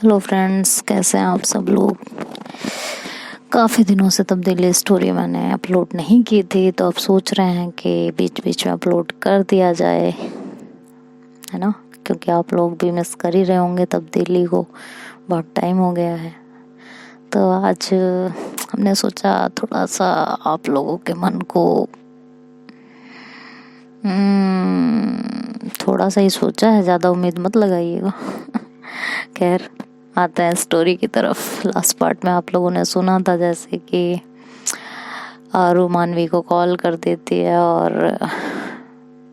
Hello friends, कैसे हैं आप सब लोग। काफ़ी दिनों से तब्दीली स्टोरी मैंने अपलोड नहीं की थी, तो अब सोच रहे हैं कि बीच बीच में अपलोड कर दिया जाए, है ना, क्योंकि आप लोग भी मिस कर ही रहे होंगे तब्दीली को, बहुत टाइम हो गया है। तो आज हमने सोचा थोड़ा सा आप लोगों के मन को थोड़ा सा ही सोचा है, ज़्यादा उम्मीद मत लगाइएगा। खैर, आते हैं स्टोरी की तरफ। लास्ट पार्ट में आप लोगों ने सुना था जैसे कि आरू मानवी को कॉल कर देती है और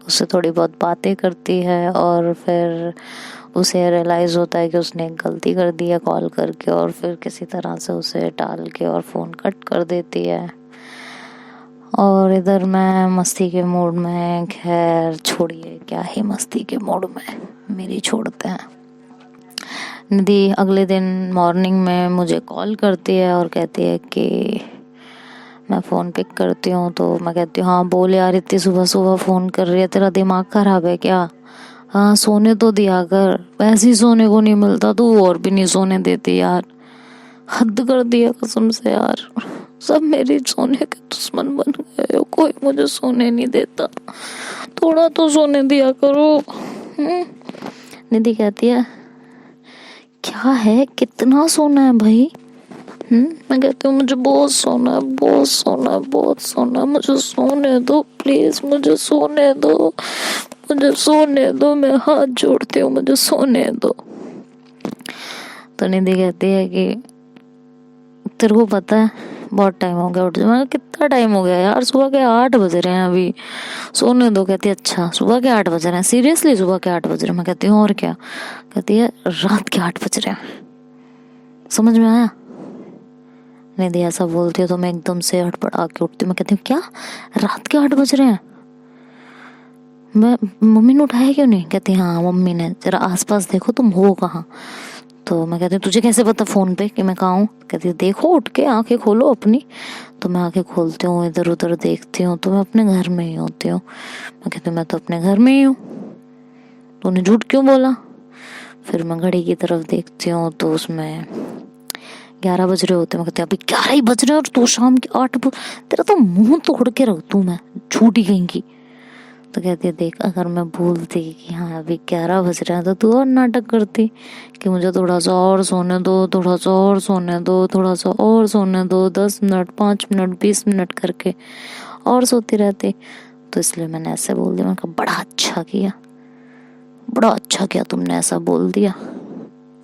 उससे थोड़ी बहुत बातें करती है, और फिर उसे रियलाइज़ होता है कि उसने एक गलती कर दी है कॉल करके, और फिर किसी तरह से उसे टाल के और फ़ोन कट कर देती है। और इधर मैं मस्ती के मूड में, खैर छोड़िए, क्या ही मस्ती के मूड में, मेरी छोड़ते हैं। निधि अगले दिन मॉर्निंग में मुझे कॉल करती है और कहती है कि मैं फ़ोन पिक करती हूँ, तो मैं कहती हूँ हाँ बोल यार, इतनी सुबह सुबह फ़ोन कर रही है, तेरा दिमाग ख़राब है क्या। हाँ सोने तो दिया कर, वैसे ही सोने को नहीं मिलता, तू और भी नहीं सोने देती यार, हद कर दिया कसम से यार, सब मेरी सोने के दुश्मन बन गए हो, कोई मुझे सोने नहीं देता, थोड़ा तो सोने दिया करो। निधि कहती है क्या है, कितना सोना है भाई। मैं कहती हूँ मुझे बहुत सोना है, बहुत सोना है, बहुत सोना है, मुझे सोने दो प्लीज, मुझे सोने दो, मुझे सोने दो, मैं हाथ जोड़ती हूँ, मुझे सोने दो। तो निधि कहती है कि तेरे को पता है बहुत टाइम हो गया, उठ जा। मैं कितना टाइम हो गया यार, सुबह के 8 बज रहे हैं अभी, सोने दो। कहती है अच्छा सुबह के 8 बज रहे हैं, सीरियसली सुबह के 8 बज रहे हैं। मैं कहती हूँ और क्या। कहती है रात के 8 बज रहे हैं, समझ में आया। निधि ऐसा बोलती है तो मैं एकदम से हड़बड़ा के उठती हूँ। मैं कहती हूँ क्या, रात के 8 बज रहे हैं। मैं मम्मी ने उठाया क्यों नहीं। कहती हाँ मम्मी ने, जरा आसपास देखो तुम हो कहाँ। तो मैं कहती हूँ तुझे कैसे पता फ़ोन पे कि मैं कहाँ हूँ। कहती है देखो उठ के आंखें खोलो अपनी। तो मैं आंखें खोलती हूँ, इधर उधर देखती हूँ, तो मैं अपने घर में ही होती हूँ। मैं कहती हूँ मैं तो अपने घर में ही हूँ, तूने झूठ क्यों बोला। फिर मैं घड़ी की तरफ देखती हूँ तो उसमें 11 बज रहे होते हैं। मैं कहती हूँ अभी 11 ही बज रहे हैं और तू शाम के 8 तेरा तो मुंह तोड़ के रख दूँ मैं, झूठी कहेंगी। तो कहती है देख, अगर मैं बोलती कि हाँ अभी 11 बज रहे हैं तो तू और नाटक करती कि मुझे थोड़ा सा और सोने दो, थोड़ा सा और सोने दो, थोड़ा सा और सोने दो, 10 मिनट 5 मिनट 20 मिनट करके और सोती रहती। तो इसलिए मैंने ऐसे बोल दिया। मैंने कहा बड़ा अच्छा किया, बड़ा अच्छा किया तुमने ऐसा बोल दिया,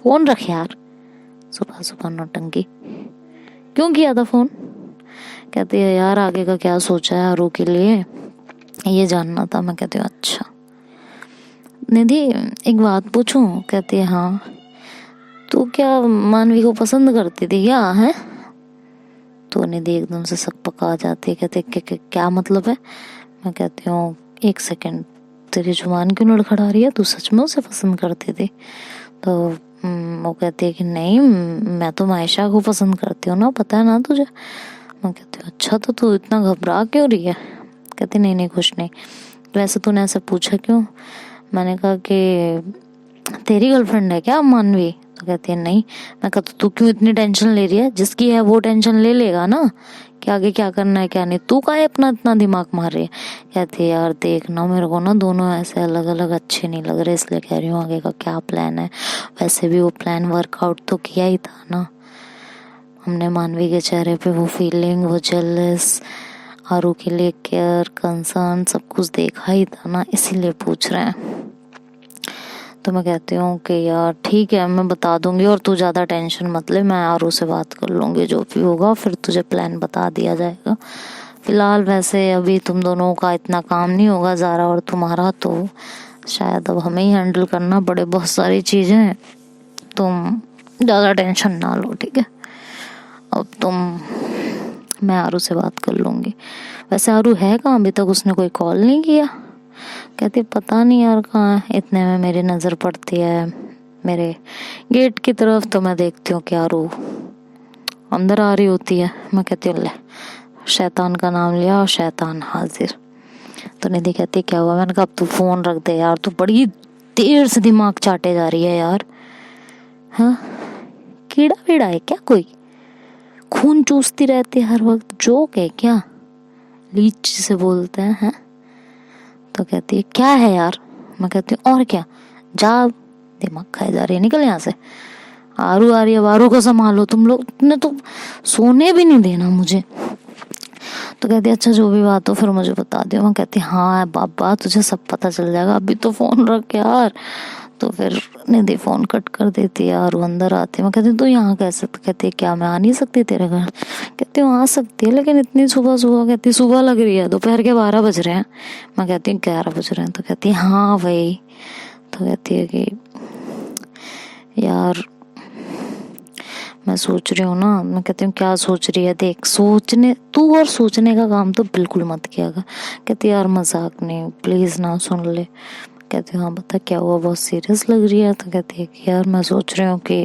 फ़ोन रख यार, सुबह सुबह नौटंकी क्यों किया था फ़ोन। कहती है यार आगे का क्या सोचा है आरू के लिए, ये जानना था। मैं कहती हूँ अच्छा। निधि एक बात पूछूं। कहती है हाँ, तू क्या मानवी को पसंद करती थी क्या है। तो निधि एकदम से सकपका जाती है। कहती है क्या मतलब है। मैं कहती हूँ एक सेकंड, तेरी जुबान क्यों लड़खड़ा रही है, तू सच में उसे पसंद करती थी। तो वो कहती है कि नहीं, मैं तो मायशा को पसंद करती हूँ ना, पता है ना तुझे। मैं कहती हूँ अच्छा, तो तू इतना घबरा क्यों रही है। कहती नहीं नहीं कुछ नहीं, वैसे तूने ऐसे पूछा क्यों। मैंने कहा कि तेरी गर्लफ्रेंड है क्या मानवी। तो कहती है नहीं। मैं कहा तो तू क्यों इतनी टेंशन ले रही है, जिसकी है वो टेंशन ले लेगा ना कि आगे क्या करना है क्या नहीं, तू काहे अपना इतना दिमाग मार रही है। कहती है यार देख ना, मेरे को ना दोनों ऐसे अलग अलग अच्छे नहीं लग रहे, इसलिए कह रही हूँ आगे का क्या प्लान है। वैसे भी वो प्लान वर्कआउट तो किया ही था ना, हमने मानवी के चेहरे पे वो फीलिंग, वो जेलस, आरू के लिए केयर, कंसर्न, सब कुछ देखा ही था ना, इसीलिए पूछ रहे हैं। तो मैं कहती हूँ कि यार ठीक है, मैं बता दूंगी और तू ज़्यादा टेंशन मत ले, मैं आरू से बात कर लूँगी, जो भी होगा फिर तुझे प्लान बता दिया जाएगा। फिलहाल वैसे अभी तुम दोनों का इतना काम नहीं होगा, ज़ारा और तुम्हारा, तो शायद अब हमें ही हैंडल करना पड़े बहुत सारी चीज़ें। तुम ज़्यादा टेंशन ना लो, ठीक है। अब मैं आरू से बात कर लूँगी। वैसे आरू है कहाँ, अभी तक उसने कोई कॉल नहीं किया। कहती पता नहीं यार कहाँ है। इतने में मेरी नज़र पड़ती है मेरे गेट की तरफ, तो मैं देखती हूँ कि आरू अंदर आ रही होती है। मैं कहती हूँ ले, शैतान का नाम लिया और शैतान हाजिर। तो निधि कहती क्या हुआ। मैंने कहा अब तू फ़ोन रख दे यार, तू बड़ी देर से दिमाग चाटे जा रही है यार। हाँ कीड़ा वीड़ा है क्या, कोई खून चूसती रहती है हर वक्त, जोक है क्या, लीच से बोलते हैं। तो कहती है क्या है यार। मैं कहती हूँ और क्या, जा, दिमाग खाए जा रही है, निकल यहाँ से। आरू आ रही है, आरू को संभालो तुम लोग, तुमने तो सोने भी नहीं देना मुझे। तो कहती है अच्छा जो भी बात हो फिर मुझे बता दियो। मैं कहती हाँ बाबा तुझे सब पता चल जाएगा, अभी तो फोन रख यार। तो फिर निधि फोन कट कर देती है और वो अंदर आती है। मैं कहती तू यहाँ कैसे, तो कहती है क्या मैं आ नहीं सकती तेरे घर। कहती हूँ आ सकती है लेकिन इतनी सुबह सुबह। कहती सुबह लग रही है, दोपहर के 12 बज रहे हैं। मैं कहती हूँ 11 बज रहे हैं। तो कहती है हाँ भाई। तो कहती है कि यार मैं सोच रही हूँ ना। मैं कहती हूँ क्या सोच रही है, देख सोचने तू और सोचने का काम तो बिल्कुल मत किया कर। कहती यार मजाक नहीं, प्लीज ना सुन ले। कहती हाँ बता क्या हुआ, बहुत सीरियस लग रही है। तो कहती है कि यार मैं सोच रही हूँ कि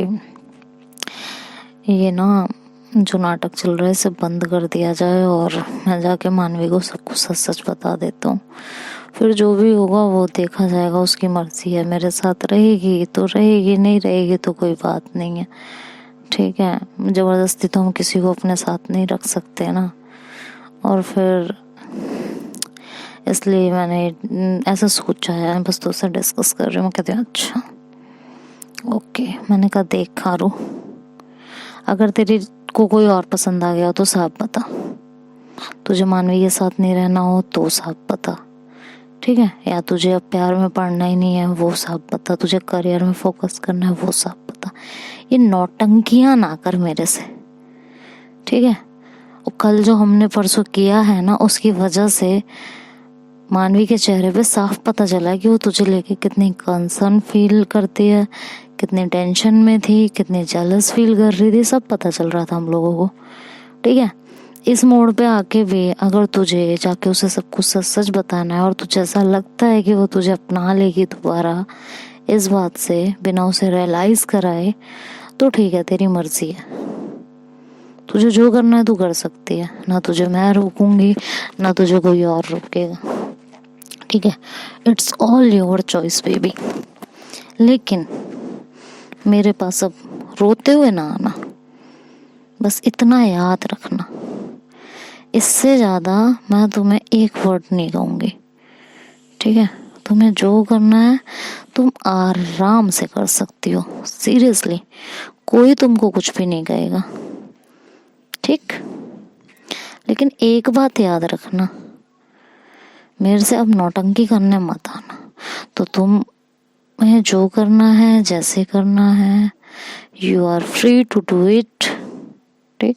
ये ना जो नाटक चल रहा है इसे बंद कर दिया जाए और मैं जाके मानवी को सब कुछ सच सच बता देता हूँ। फिर जो भी होगा वो देखा जाएगा, उसकी मर्जी है। मेरे साथ रहेगी तो रहेगी, नहीं रहेगी तो कोई बात नहीं है, ठीक है। जबरदस्ती तो हम किसी को अपने साथ नहीं रख सकते ना। और फिर इसलिए मैंने ऐसा सोचा है, बस तो उससे डिस्कस कर रही हूँ। मैं कहती हूँ अच्छा ओके। मैंने कहा देख खारू, अगर तेरी को कोई और पसंद आ गया हो तो साफ बता, तुझे मानवी के साथ नहीं रहना हो तो साफ बता, ठीक है। या तुझे अब प्यार में पढ़ना ही नहीं है वो साफ बता, तुझे करियर में फोकस करना है वो साफ बता। ये नौटंकियां ना कर मेरे से, ठीक है। कल जो हमने परसों किया है ना उसकी वजह से मानवी के चेहरे पे साफ पता चला कि वो तुझे लेके कितनी कंसर्न फील करती है, कितनी टेंशन में थी, कितनी जेलस फील कर रही थी, सब पता चल रहा था हम लोगों को, ठीक है। इस मोड़ पे आके भी अगर तुझे जाके उसे सब कुछ सच सच बताना है और तुझे ऐसा लगता है कि वो तुझे अपना लेगी दोबारा इस बात से बिना उसे रियलाइज कराए, तो ठीक है तेरी मर्जी है, तुझे जो करना है तू कर सकती है। ना तुझे मैं रोकूंगी ना तुझे कोई और रोकेगा, ठीक है। It's all your choice baby. लेकिन मेरे पास अब रोते हुए ना आना, बस इतना याद रखना। इससे ज़्यादा मैं तुम्हें एक वर्ड नहीं कहूँगी, ठीक है। तुम्हें जो करना है तुम आराम से कर सकती हो, सीरियसली कोई तुमको कुछ भी नहीं कहेगा, ठीक। लेकिन एक बात याद रखना, मेरे से अब नौटंकी करने मत आना। तो तुम्हें जो करना है जैसे करना है you are free to do it, ठीक।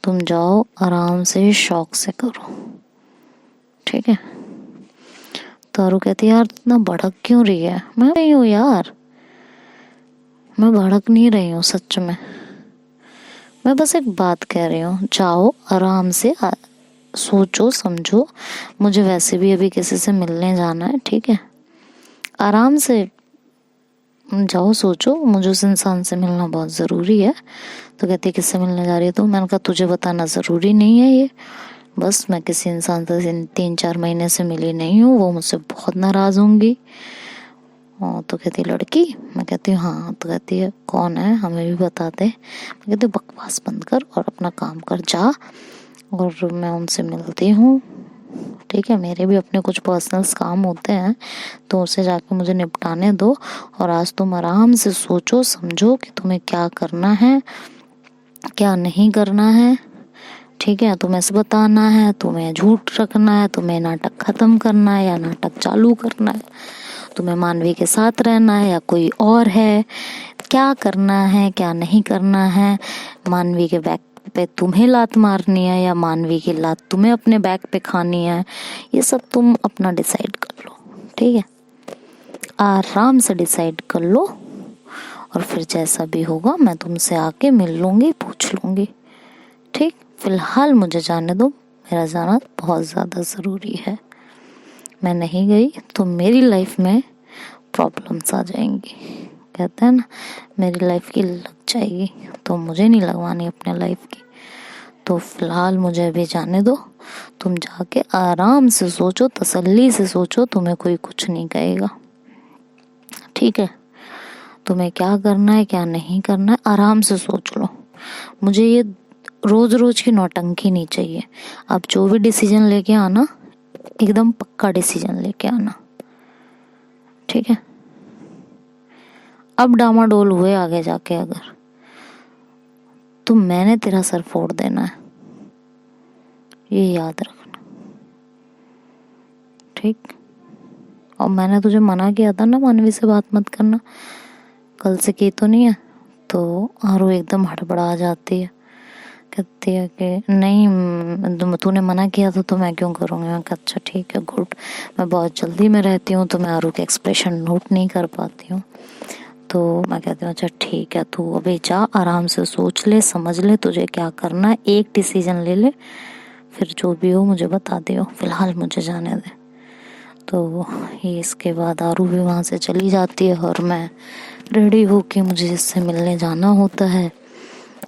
तुम जाओ आराम से शौक से करो, ठीक है। तारू कहती यार इतना भड़क क्यों रही है। मैं नहीं हूँ यार, मैं भड़क नहीं रही हूँ सच में, मैं बस एक बात कह रही हूँ। जाओ आराम से सोचो समझो, मुझे वैसे भी अभी किसी से मिलने जाना है, ठीक है। आराम से जाओ सोचो, मुझे उस इंसान से मिलना बहुत ज़रूरी है। तो कहती है किससे मिलने जा रही है। तो मैंने कहा तुझे बताना ज़रूरी नहीं है ये, बस मैं किसी इंसान से 3-4 महीने से मिली नहीं हूँ, वो मुझसे बहुत नाराज़ होंगी। तो कहती है लड़की। मैं कहती हूँ हाँ। तो कहती है कौन है, हमें भी बता दे। मैं कहती हूँ बकवास बंद कर और अपना काम कर जा, और मैं उनसे मिलती हूँ, ठीक है। मेरे भी अपने कुछ पर्सनल्स काम होते हैं तो उसे जाके मुझे निपटाने दो। और आज तुम आराम से सोचो समझो कि तुम्हें क्या करना है क्या नहीं करना है, ठीक है। तुम्हें ऐसे बताना है, तुम्हें झूठ रखना है, तुम्हें नाटक खत्म करना है या नाटक चालू करना है, तुम्हें मानवी के साथ रहना है या कोई और है, क्या करना है क्या नहीं करना है। मानवी के बैक पे तुम्हें लात मारनी है या मानवी की लात तुम्हें अपने बैक पे खानी है, ये सब तुम अपना डिसाइड कर लो, ठीक है। आराम से डिसाइड कर लो और फिर जैसा भी होगा मैं तुमसे आके मिल लूंगी, पूछ लूंगी, ठीक। फिलहाल मुझे जाने दो, मेरा जाना बहुत ज़्यादा ज़रूरी है। मैं नहीं गई तो मेरी लाइफ में प्रॉब्लम्स आ जाएंगी, कहते हैं ना मेरी लाइफ की लग जाएगी, तो मुझे नहीं लगवानी अपने लाइफ की। तो फिलहाल मुझे अभी जाने दो, तुम जाके आराम से सोचो, तसल्ली से सोचो, तुम्हें कोई कुछ नहीं कहेगा, ठीक है। तुम्हें क्या करना है क्या नहीं करना है आराम से सोच लो। मुझे ये रोज रोज की नौटंकी नहीं चाहिए। आप जो भी डिसीजन लेके आना एकदम पक्का डिसीजन लेके आना, ठीक है। अब डामाडोल हुए आगे जाके अगर, तो मैंने तेरा सर फोड़ देना है, ये याद रखना, ठीक। और मैंने तुझे मना किया था ना मानवी से बात मत करना, कल से की तो नहीं है। तो आरू एकदम हड़बड़ा जाती है, कहती है कि नहीं तूने मना किया था तो मैं क्यों करूँगी। मैं कहा अच्छा ठीक है गुड, मैं बहुत जल्दी में रहती हूँ तो मैं आरू के एक्सप्रेशन नोट नहीं कर पाती हूँ। तो मैं कहती हूँ अच्छा ठीक है, तू अभी जा आराम से सोच ले समझ ले तुझे क्या करना है, एक डिसीजन ले ले, फिर जो भी हो मुझे बता दियो, फिलहाल मुझे जाने दे। तो ये इसके बाद आरू भी वहाँ से चली जाती है और मैं रेडी होके मुझे जिससे मिलने जाना होता है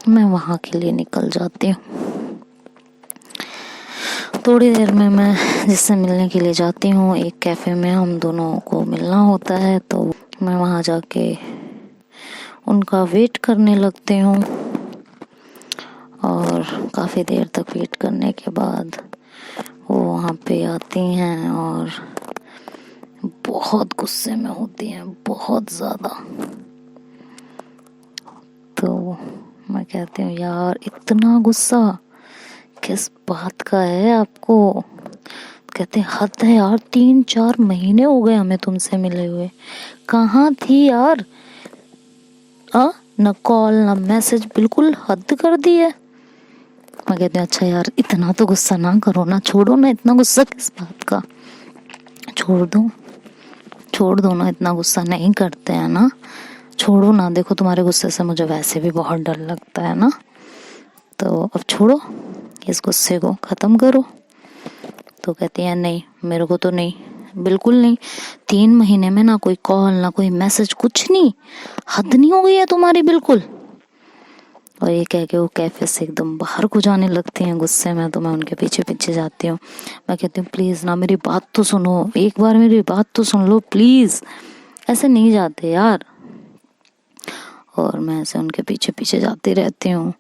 मैं वहाँ के लिए निकल जाती हूँ। थोड़ी देर में मैं जिससे मिलने के लिए जाती हूँ, एक कैफ़े में हम दोनों को मिलना होता है, तो मैं वहाँ जाके उनका वेट करने लगती हूँ। और काफ़ी देर तक वेट करने के बाद वो वहाँ पे आती हैं और बहुत गुस्से में होती हैं, बहुत ज़्यादा। तो मैं कहती हूँ यार इतना गुस्सा किस बात का है आपको। कहते हद है यार, 3-4 महीने हो गए हमें तुमसे मिले हुए, कहाँ थी यार। न कॉल न मैसेज, बिल्कुल हद कर दी है। मैं कहती हूँ अच्छा यार इतना तो गुस्सा ना करो ना, छोड़ो ना, इतना गुस्सा किस बात का, छोड़ दो ना, इतना गुस्सा नहीं करते हैं ना, छोड़ो ना। देखो तुम्हारे गुस्से से मुझे वैसे भी बहुत डर लगता है ना, तो अब छोड़ो, इस गुस्से को ख़त्म करो। तो कहती है नहीं मेरे को तो नहीं, बिल्कुल नहीं, 3 महीने में ना कोई कॉल ना कोई मैसेज, कुछ नहीं, हद नहीं हो गई है तुम्हारी बिल्कुल। और ये कह के वो कैफे से एकदम बाहर को जाने लगती हैं गुस्से में। तो मैं उनके पीछे पीछे जाती हूँ, मैं कहती हूँ प्लीज़ ना मेरी बात तो सुनो, एक बार मेरी बात तो सुन लो प्लीज़, ऐसे नहीं जाते यार। और मैं ऐसे उनके पीछे पीछे जाती रहती हूँ,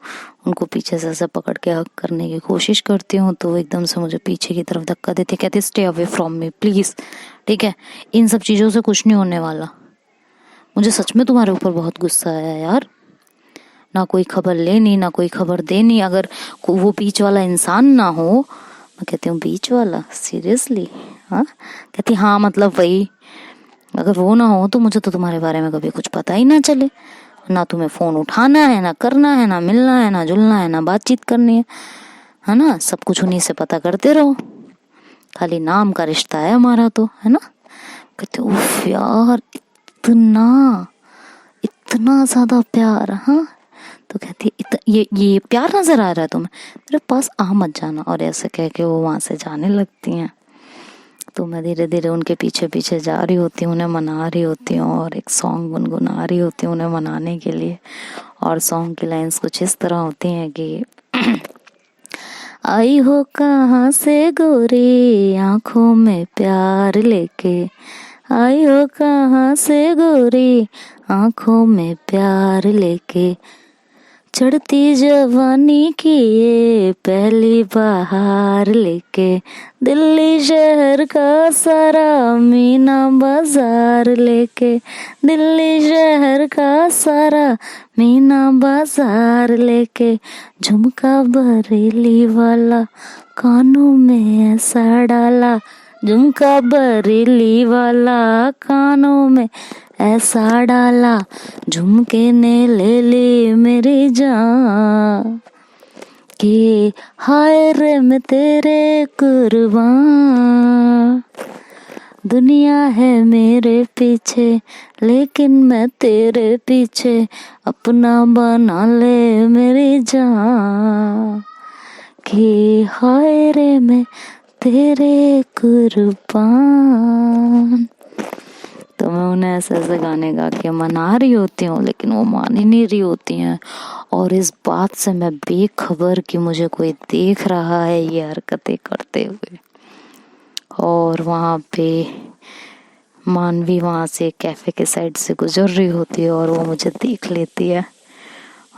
उनको पीछे से ऐसे पकड़ के हक करने की कोशिश करती हूँ, तो एकदम से मुझे पीछे की तरफ धक्का देती, कहती stay away from me please, ठीक है, इन सब चीज़ों से कुछ नहीं होने वाला। मुझे सच में तुम्हारे ऊपर बहुत गुस्सा आया यार, ना कोई खबर लेनी ना कोई खबर देनी, अगर वो बीच वाला इंसान ना हो। मैं कहती हूँ बीच वाला, सीरियसली? हाँ, कहती हाँ मतलब वही, अगर वो ना हो तो मुझे तो तुम्हारे बारे में कभी कुछ पता ही ना चले, ना तुम्हें फोन उठाना है ना करना है ना मिलना है ना जुलना है ना बातचीत करनी है ना, सब कुछ उन्हीं से पता करते रहो, खाली नाम का रिश्ता है हमारा तो, है ना। कहते उफ यार इतना इतना ज्यादा प्यार, हाँ। तो कहती ये प्यार नजर आ रहा है तुम्हें, मेरे पास आ मत जाना। और ऐसे कह के वो वहां से जाने लगती हैं। तो मैं धीरे धीरे उनके पीछे पीछे जा रही होती हूँ, उन्हें मना रही होती हूँ और एक सॉन्ग गुनगुना रही होती हूँ उन्हें मनाने के लिए। और सॉन्ग की लाइंस कुछ इस तरह होती हैं कि आई हो कहाँ से गोरी आंखों में प्यार लेके, आई हो कहाँ से गोरी आंखों में प्यार लेके, चढ़ती जवानी की ये पहली बहार लेके, दिल्ली शहर का सारा मीना बाजार लेके, दिल्ली शहर का सारा मीना बाजार लेके, झुमका बरेली वाला कानों में ऐसा डाला, झुमका बरेली वाला कानों में ऐसा डाला, झुमके ने ले ली मेरी जान, कि हाय रे मैं तेरे कुर्बान, दुनिया है मेरे पीछे लेकिन मैं तेरे पीछे, अपना बना ले मेरी जान, कि हाय रे मैं तेरे कुर्बान। तो मैं उन्हें ऐसे ऐसे गाने गा के मना रही होती हूँ, लेकिन वो मान ही नहीं रही होती हैं। और इस बात से मैं बेखबर कि मुझे कोई देख रहा है ये हरकतें करते हुए। और वहाँ पे मानवी वहाँ से कैफे के साइड से गुजर रही होती है और वो मुझे देख लेती है,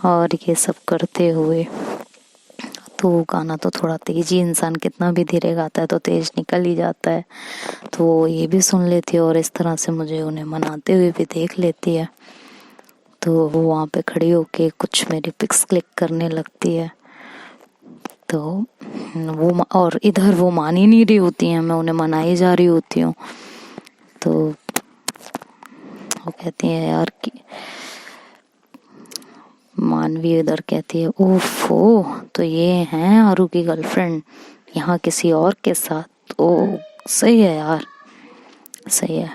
और ये सब करते हुए तो गाना तो थोड़ा तेज ही, इंसान कितना भी धीरे गाता है तो तेज निकल ही जाता है, तो वो ये भी सुन लेती है और इस तरह से मुझे उन्हें मनाते हुए भी देख लेती है। तो वो वहाँ पे खड़ी होके कुछ मेरी पिक्स क्लिक करने लगती है। तो वो और इधर वो मान ही नहीं रही होती हैं, मैं उन्हें मनाई जा रही होती हूँ। तो वो कहती है यार कि मानवी इधर कहती है, ओफो तो ये हैं आरू की गर्लफ्रेंड यहाँ किसी और के साथ। ओ सही है यार, सही है,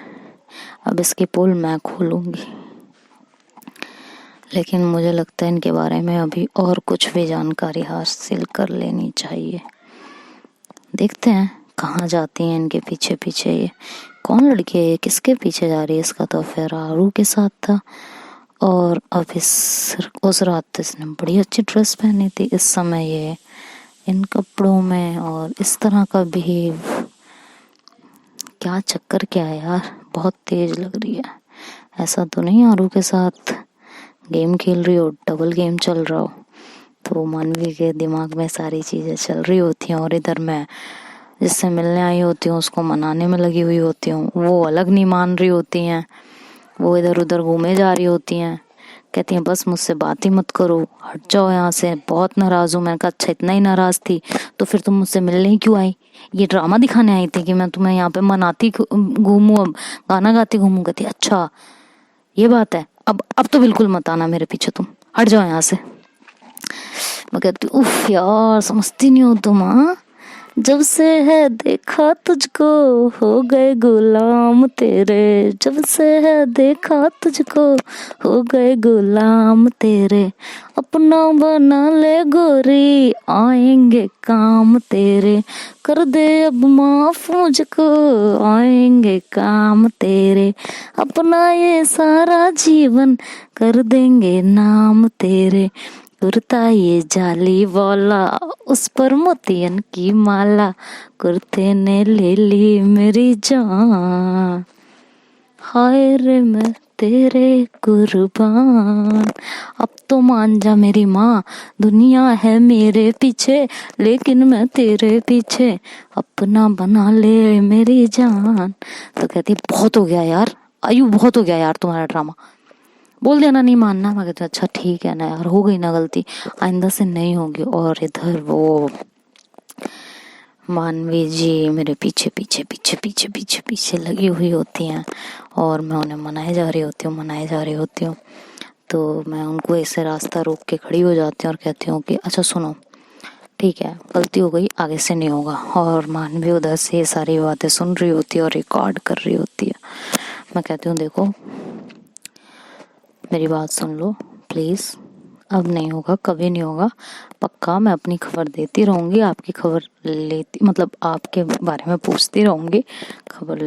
अब इसकी पोल मैं खोलूंगी। लेकिन मुझे लगता है इनके बारे में अभी और कुछ भी जानकारी हासिल कर लेनी चाहिए। देखते हैं कहाँ जाती हैं इनके पीछे पीछे। ये कौन लड़की है, ये किसके पीछे जा रही है? इसका तो अफेयर आरू के साथ था, और अब उस रात इसने बड़ी अच्छी ड्रेस पहनी थी, इस समय ये इन कपड़ों में और इस तरह का बिहेव। क्या चक्कर क्या है यार, बहुत तेज लग रही है। ऐसा तो नहीं आरू के साथ गेम खेल रही हो, डबल गेम चल रहा हो। तो मानवी के दिमाग में सारी चीजें चल रही होती हैं, और इधर मैं जिससे मिलने आई होती हूँ उसको मनाने में लगी हुई होती हूँ। वो अलग नहीं मान रही होती हैं, वो इधर उधर घूमे जा रही होती हैं, कहती हैं बस मुझसे बात ही मत करो, हट जाओ यहाँ से, बहुत नाराज हूँ। मैंने कहा अच्छा इतना ही नाराज थी तो फिर तुम मुझसे मिलने ही क्यों आई? ये ड्रामा दिखाने आई थी कि मैं तुम्हें यहाँ पे मनाती घूमूं, अब गाना गाती घूमूं? कहती अच्छा ये बात है, अब तो बिल्कुल मत आना मेरे पीछे, तुम हट जाओ यहाँ से। मैं कहती उफ यार समझती नहीं हो तुम। हाँ जब से है देखा तुझको हो गए गुलाम तेरे, जब से है देखा तुझको हो गए गुलाम तेरे, अपना बना ले गोरी आएंगे काम तेरे, कर दे अब माफ मुझको आएंगे काम तेरे, अपना ये सारा जीवन कर देंगे नाम तेरे, कुर्ता ये जाली वाला उस पर मोतियन की माला, कुर्ते ने ले ली मेरी जान, हाय रे मैं तेरे कुर्बान। अब तो मान जा मेरी माँ, दुनिया है मेरे पीछे लेकिन मैं तेरे पीछे, अपना बना ले मेरी जान। तो कहती बहुत हो गया यार आयु, बहुत हो गया यार तुम्हारा ड्रामा, बोल देना नहीं मानना। मैं कहती अच्छा ठीक है ना यार, हो गई ना गलती, आइंदा से नहीं होगी। और इधर वो मानवी जी मेरे पीछे पीछे पीछे पीछे पीछे पीछे लगी हुई होती हैं, और मैं उन्हें मनाए जा रही होती हूँ। तो मैं उनको ऐसे रास्ता रोक के खड़ी हो जाती हूँ और कहती हूँ कि अच्छा सुनो ठीक है गलती हो गई, आगे से नहीं होगा। और मानवी उधर से ये सारी बातें सुन रही होती है और रिकॉर्ड कर रही होती है। मैं कहती हूँ देखो मेरी बात सुन लो प्लीज़, अब नहीं होगा, कभी नहीं होगा, पक्का मैं अपनी खबर देती रहूँगी, आपकी खबर लेती मतलब आपके बारे में पूछती रहूँगी। खबर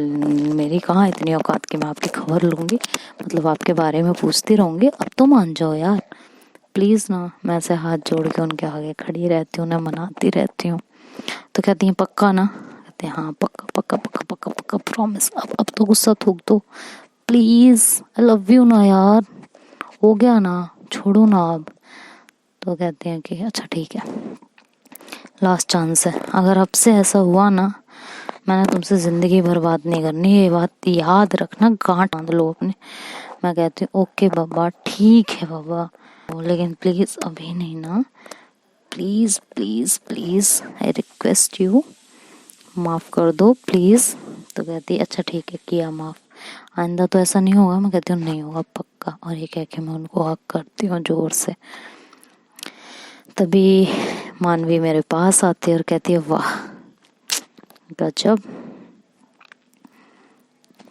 मेरी कहाँ इतनी औकात कि मैं आपकी खबर लूँगी, मतलब आपके बारे में पूछती रहूँगी। अब तो मान जाओ यार प्लीज़ ना। मैं ऐसे हाथ जोड़ के उनके आगे खड़ी रहती हूँ, उन्हें मनाती रहती हूँ। तो कहती हैं पक्का ना? कहते हैं हाँ पक्का पक्का पक्का पक्का पक्का प्रॉमिस। अब तो गुस्सा थूक दो प्लीज़, आई लव यू ना यार, हो गया ना, छोड़ो ना अब। तो कहते हैं कि अच्छा ठीक है लास्ट चांस है, अगर अब से ऐसा हुआ ना मैंने तुमसे ज़िंदगी भर बात नहीं करनी, ये बात याद रखना, गांठ बांध लो अपने। मैं कहती हूँ ओके बाबा ठीक है बाबा, लेकिन प्लीज़ अभी नहीं ना, please please please I request you, माफ़ कर दो प्लीज़। तो कहती अच्छा ठीक है किया माफ़, आइंदा तो ऐसा नहीं होगा। मैं कहती हूँ नहीं होगा पक्का, और ये कह के मैं उनको हक करती हूँ जोर से। तभी मानवी मेरे पास आती है और कहती है वाह गजब,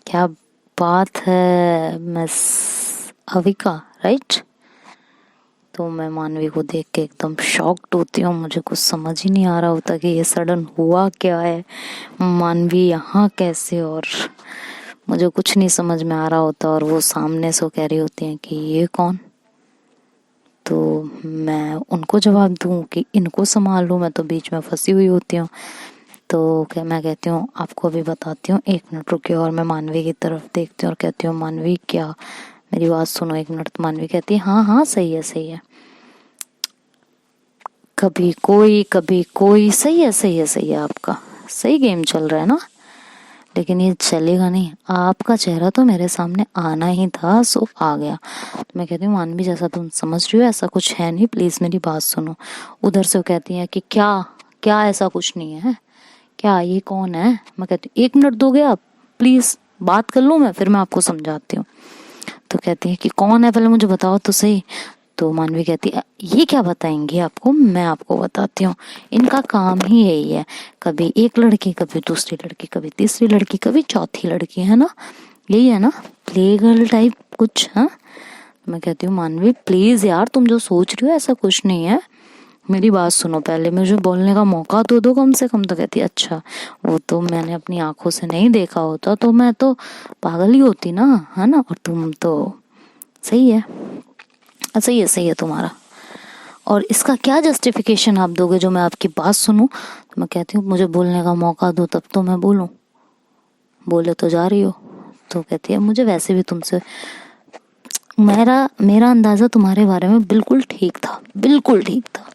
क्या बात है मिस अविका राइट। तो मैं मानवी को देख के एकदम शॉक्ड होती हूँ, मुझे कुछ समझ ही नहीं आ रहा होता कि ये सडन हुआ क्या है, मानवी यहाँ कैसे, और मुझे कुछ नहीं समझ में आ रहा होता। और वो सामने से कह रही होती हैं कि ये कौन, तो मैं उनको जवाब दूं कि इनको संभाल लूं, मैं तो बीच में फंसी हुई होती हूँ। तो क्या मैं कहती हूँ आपको भी बताती हूँ, 1 मिनट रुकिए। और मैं मानवी की तरफ देखती हूँ और कहती हूँ मानवी क्या, मेरी बात सुनो 1 मिनट। तो मानवी कहती है हाँ हाँ सही है सही है, कभी कोई, सही है सही है सही है, आपका सही गेम चल रहा है ना, लेकिन ये चलेगा नहीं, आपका चेहरा तो मेरे सामने आना ही था, सो आ गया। तो मैं कहती हूँ मानवी जैसा तुम समझ रही हो ऐसा कुछ है नहीं, प्लीज मेरी बात सुनो। उधर से वो कहती है कि क्या क्या ऐसा कुछ नहीं है, क्या ये कौन है। मैं कहती हूँ 1 मिनट दोगे आप, प्लीज बात कर लूँ मैं, फिर मैं आपको समझाती हूँ। तो कहती है कि कौन है पहले मुझे बताओ तो सही। तो मानवी कहती है ये क्या बताएंगी आपको, मैं आपको बताती हूँ, इनका काम ही यही है, कभी एक लड़की, कभी दूसरी लड़की, कभी तीसरी लड़की, कभी चौथी लड़की, है ना, यही है ना, प्ले गर्ल टाइप कुछ। हाँ, मैं कहती हूँ मानवी प्लीज यार तुम जो सोच रही हो ऐसा कुछ नहीं है, मेरी बात सुनो पहले, मुझे बोलने का मौका तो दो कम से कम। तो कहती है अच्छा वो तो मैंने अपनी आंखों से नहीं देखा होता तो मैं तो पागल ही होती ना, है ना, और तुम तो सही है, सही है तुम्हारा, और इसका क्या जस्टिफिकेशन आप दोगे जो मैं आपकी बात सुनूं। तो मैं कहती हूँ मुझे बोलने का मौका दो तब तो मैं बोलूं, बोले तो जा रही हो। तो कहती है मुझे वैसे भी तुमसे मेरा अंदाजा तुम्हारे बारे में बिल्कुल ठीक था, बिल्कुल ठीक था।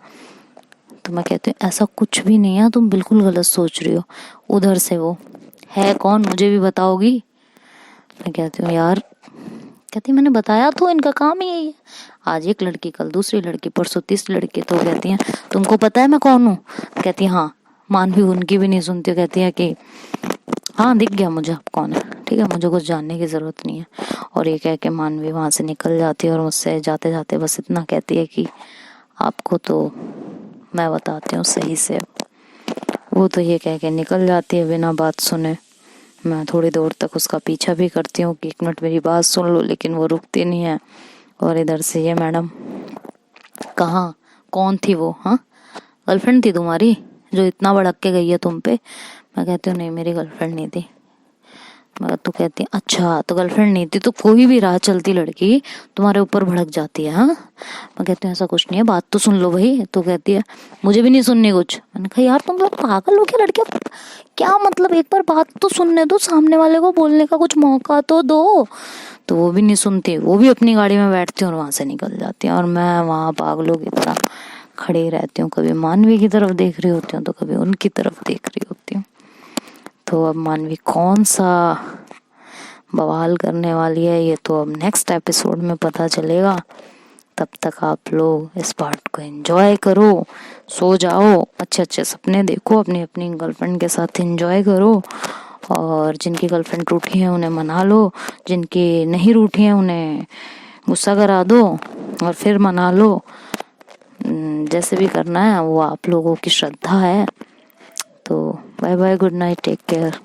तो मैं कहती हूँ ऐसा कुछ भी नहीं है, तुम बिल्कुल गलत सोच रही हो। उधर से वो है कौन मुझे भी बताओगी। मैं कहती हूँ यार, कहती मैंने बताया तो इनका काम ही यही है, आज एक लड़की कल दूसरी लड़की परसों तीसरी लड़की। तो कहती है तुमको पता है मैं कौन हूँ। कहती है हाँ। मानवी उनकी भी नहीं सुनती, कहती है कि हाँ दिख गया मुझे आप कौन है, ठीक है मुझे कुछ जानने की जरूरत नहीं है। और ये कह के मानवी वहां से निकल जाती है और मुझसे जाते जाते बस इतना कहती है कि आपको तो मैं बताती हूँ सही से। वो तो ये कह के निकल जाती है बिना बात सुने। मैं थोड़ी देर तक उसका पीछा भी करती हूँ कि 1 मिनट मेरी बात सुन लो, लेकिन वो रुकती नहीं है। और इधर से ये मैडम कहाँ, कौन थी वो, हाँ गर्लफ्रेंड थी तुम्हारी जो इतना भड़क के गई है तुम पे। मैं कहती हूँ नहीं मेरी गर्लफ्रेंड नहीं थी। मगर तू कहती है अच्छा तो गर्लफ्रेंड नहीं थी तो कोई भी राह चलती लड़की तुम्हारे ऊपर भड़क जाती है। हाँ, मैं कहती हूँ ऐसा कुछ नहीं है, बात तो सुन लो भाई। तो कहती है मुझे भी नहीं सुननी कुछ। मैंने कहा यार तुम लोग पागल हो क्या लड़कियां, क्या मतलब, एक बार बात तो सुनने दो, सामने वाले को बोलने का कुछ मौका तो दो। तो वो भी नहीं सुनती, वो भी अपनी गाड़ी में बैठती है और वहां से निकल जाती है। और मैं वहां पागलों की तरह खड़ी रहती हूँ, कभी मानवी की तरफ देख रही होती हूँ तो कभी उनकी तरफ देख रही होती हूँ। तो अब मानवी कौन सा बवाल करने वाली है ये तो अब नेक्स्ट एपिसोड में पता चलेगा। तब तक आप लोग इस पार्ट को एंजॉय करो, सो जाओ, अच्छे अच्छे सपने देखो, अपनी अपनी गर्लफ्रेंड के साथ एंजॉय करो। और जिनकी गर्लफ्रेंड रूठी है उन्हें मना लो, जिनकी नहीं रूठी है उन्हें गुस्सा करा दो और फिर मना लो। जैसे भी करना है वो आप लोगों की श्रद्धा है। तो bye bye, good night, take care.